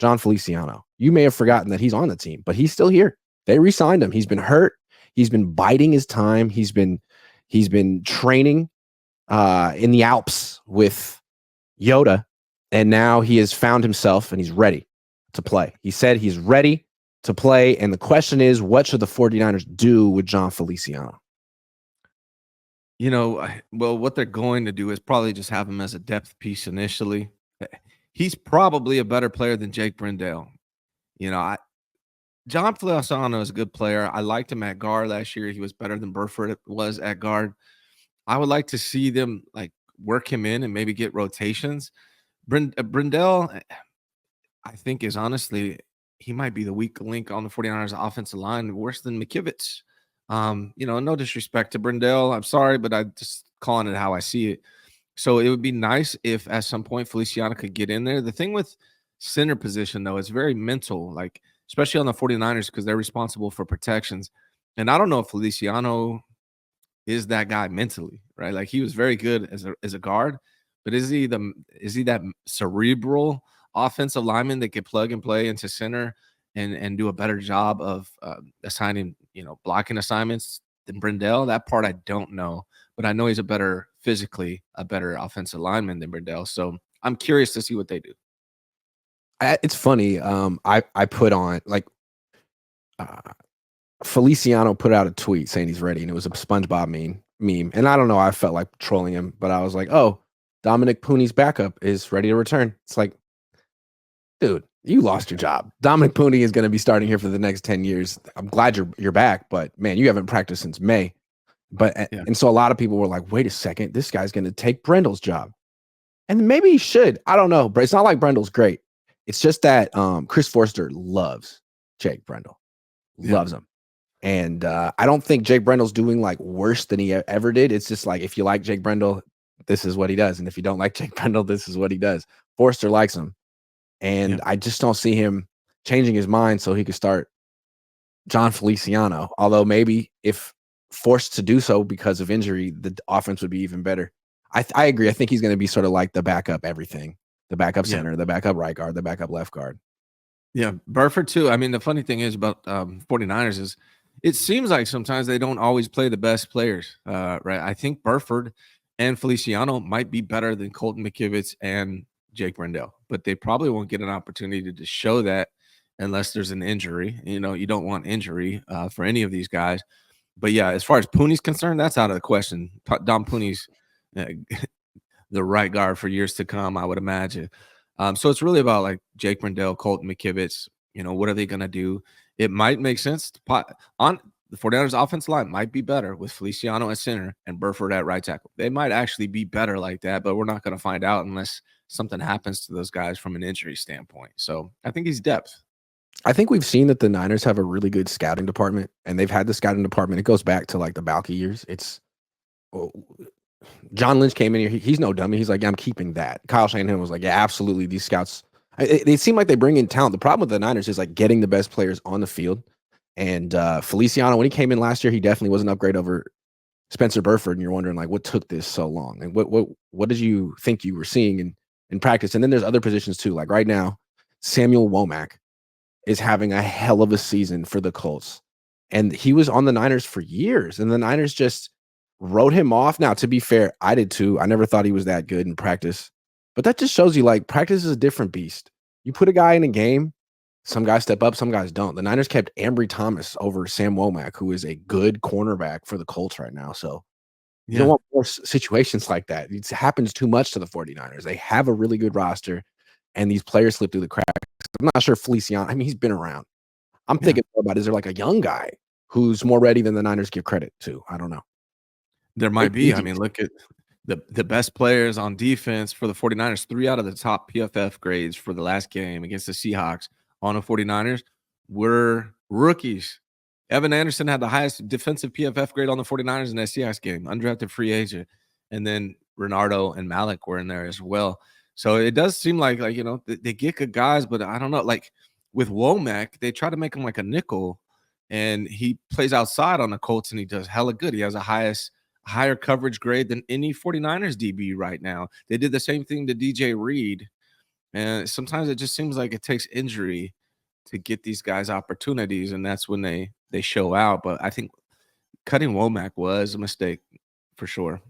Jon Feliciano. You may have forgotten that he's on the team, but he's still here. They re-signed him. He's been hurt. He's been biding his time. He's been training in the Alps with Yoda, and now he has found himself and he's ready to play. He said he's ready to play, and the question is, what should the 49ers do with Jon Feliciano? Well, what they're going to do is probably just have him as a depth piece initially. He's probably a better player than Jake Brendel. Jon Feliciano is a good player. I liked him at guard last year. He was better than Burford was at guard. I would like to see them work him in and maybe get rotations. Brendel, I think, is honestly, he might be the weak link on the 49ers offensive line, worse than McKivitz. No disrespect to Brendel. I'm sorry, but I'm just calling it how I see it. So it would be nice if at some point Feliciano could get in there. The thing with center position, though, is very mental, especially on the 49ers, because they're responsible for protections. And I don't know if Feliciano is that guy mentally, right? He was very good as a guard, but is he that cerebral offensive lineman that could plug and play into center and do a better job of assigning, blocking assignments than Brendel? That part I don't know, but I know he's a better offensive lineman than Brendel. So I'm curious to see what they do. It's funny. I put on Feliciano put out a tweet saying he's ready, and it was a SpongeBob meme. And I don't know, I felt like trolling him, but I was like, oh, Dominic Pooney's backup is ready to return. It's like, dude, you lost your job. Dominic Pooney is going to be starting here for the next 10 years. I'm glad you're back, but man, you haven't practiced since May. And so a lot of people were like, wait a second, this guy's going to take Brendel's job. And maybe he should. I don't know, but it's not like Brendel's great. It's just that Chris Forster loves Jake Brendel. Loves him. And I don't think Jake Brendel's doing worse than he ever did. It's just if you like Jake Brendel, this is what he does. And if you don't like Jake Brendel, this is what he does. Forster likes him. And I just don't see him changing his mind so he could start Jon Feliciano. Although maybe if forced to do so because of injury, the offense would be even better. I agree. I think he's going to be sort of like the backup everything, the backup center, the backup right guard, the backup left guard. Yeah, Burford too. I mean, the funny thing is about 49ers is it seems like sometimes they don't always play the best players, right? I think Burford and Feliciano might be better than Colton McKivitz and Jake Brendel, but they probably won't get an opportunity to show that unless there's an injury. You don't want injury for any of these guys. But yeah, as far as Pooney's concerned, that's out of the question. Dom Pooney's the right guard for years to come, I would imagine. So it's really about Jake Brendel, Colton McKivitz. What are they going to do? It might make sense on the 49ers offensive line might be better with Feliciano at center and Burford at right tackle. They might actually be better like that, but we're not going to find out unless something happens to those guys from an injury standpoint. So I think he's depth. I think we've seen that the Niners have a really good scouting department, and they've had the scouting department. It goes back to the Balky years. John Lynch came in here. He's no dummy. He's like, yeah, I'm keeping that. Kyle Shanahan was like, yeah, absolutely. These scouts, they seem like they bring in talent. The problem with the Niners is getting the best players on the field. And Feliciano, when he came in last year, he definitely was an upgrade over Spencer Burford. And you're wondering what took this so long? And what did you think you were seeing in practice? And then there's other positions too. Right now, Samuel Womack is having a hell of a season for the Colts. And he was on the Niners for years. And the Niners just wrote him off. Now, to be fair, I did too. I never thought he was that good in practice. But that just shows you practice is a different beast. You put a guy in a game, some guys step up, some guys don't. The Niners kept Ambry Thomas over Sam Womack, who is a good cornerback for the Colts right now. So you don't want more situations like that. It happens too much to the 49ers. They have a really good roster, and these players slip through the cracks. I'm not sure Feliciano, he's been around. I'm thinking more about, is there a young guy who's more ready than the Niners give credit to? I don't know. There might be. Look at the best players on defense for the 49ers. 3 out of the top PFF grades for the last game against the Seahawks on the 49ers were rookies. Evan Anderson had the highest defensive PFF grade on the 49ers in that Seahawks game, undrafted free agent. And then Renardo and Malik were in there as well. So it does seem like they get good guys, but I don't know. With Womack, they try to make him a nickel, and he plays outside on the Colts, and he does hella good. He has a higher coverage grade than any 49ers DB right now. They did the same thing to DJ Reed And sometimes it just seems like it takes injury to get these guys opportunities, and that's when they show out. But I think cutting Womack was a mistake for sure.